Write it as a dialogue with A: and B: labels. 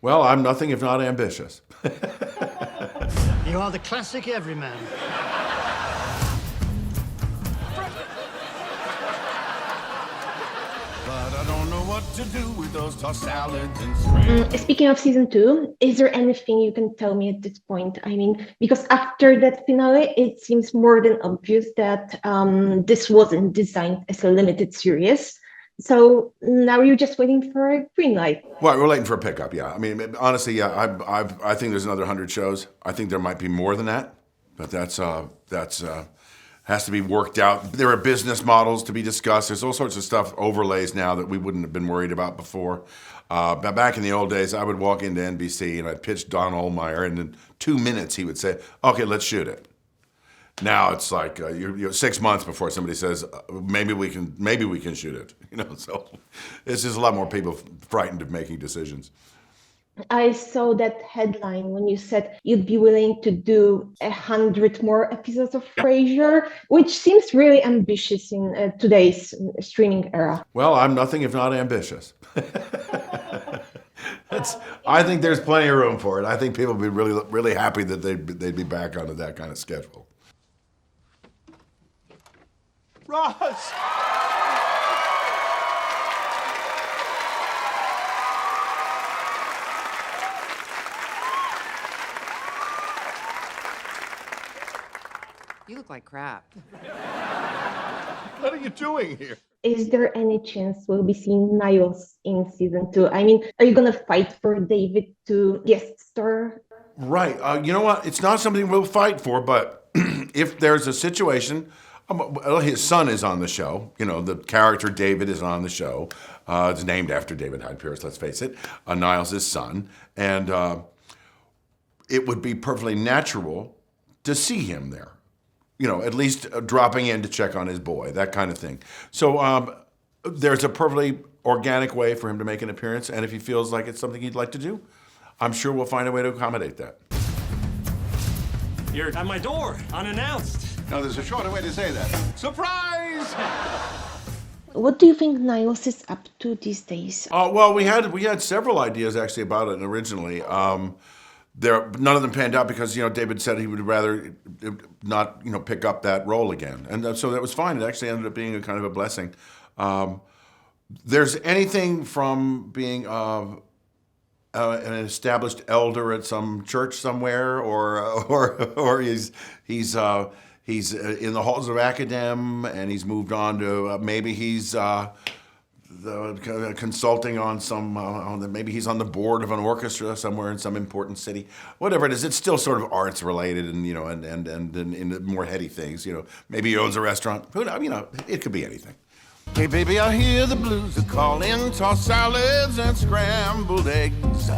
A: Well, I'm nothing if not ambitious.
B: You are the classic everyman.
C: But I don't know what to do with those tossed salads and scrambled.
D: Speaking of season 2, is there anything you can tell me at this point? I mean, because after that finale, it seems more than obvious that this wasn't designed as a limited series. So now you're just waiting for a green light.
A: Well, we're waiting for a pickup, yeah. I mean, honestly, yeah, I think there's another 100 shows. I think there might be more than that, but that's has to be worked out. There are business models to be discussed. There's all sorts of stuff, overlays now that we wouldn't have been worried about before. But back in the old days, I would walk into NBC and I'd pitch Don Ohlmeyer, and in 2 minutes he would say, "Okay, let's shoot it." Now it's like you're 6 months before somebody says, maybe we can shoot it. You know, so it's just a lot more people frightened of making decisions.
D: I saw that headline when you said you'd be willing to do 100 more episodes of Frasier, which seems really ambitious in today's streaming era.
A: Well, I'm nothing if not ambitious. I think there's plenty of room for it. I think people would be really, really happy that they'd be back onto that kind of schedule.
C: Ross!
E: You look like crap.
C: What are you doing here?
D: Is there any chance we'll be seeing Niles in season 2? I mean, are you gonna fight for David to guest star?
A: Right. You know what? It's not something we'll fight for, but if there's a situation, well, his son is on the show. You know, the character David is on the show. It's named after David Hyde Pierce, let's face it. Niles' son. And it would be perfectly natural to see him there. You know, at least dropping in to check on his boy, that kind of thing. So there's a perfectly organic way for him to make an appearance, and if he feels like it's something he'd like to do, I'm sure we'll find a way to accommodate that.
F: You're at my door, unannounced.
C: No, there's a shorter way to say that. Surprise!
D: What do you think Niles is up to these days?
A: Well, we had several ideas actually about it originally. None of them panned out because, you know, David said he would rather not, you know, pick up that role again. And so that was fine. It actually ended up being a kind of a blessing. There's anything from being an established elder at some church somewhere, or he's in the halls of academ, and he's moved on to maybe he's consulting on some, maybe he's on the board of an orchestra somewhere in some important city. Whatever it is, it's still sort of arts related, and you know, and in more heady things. You know, maybe he owns a restaurant. Who knows? You know, it could be anything.
C: Hey, baby, I hear the blues are calling, tossed salads and scrambled eggs.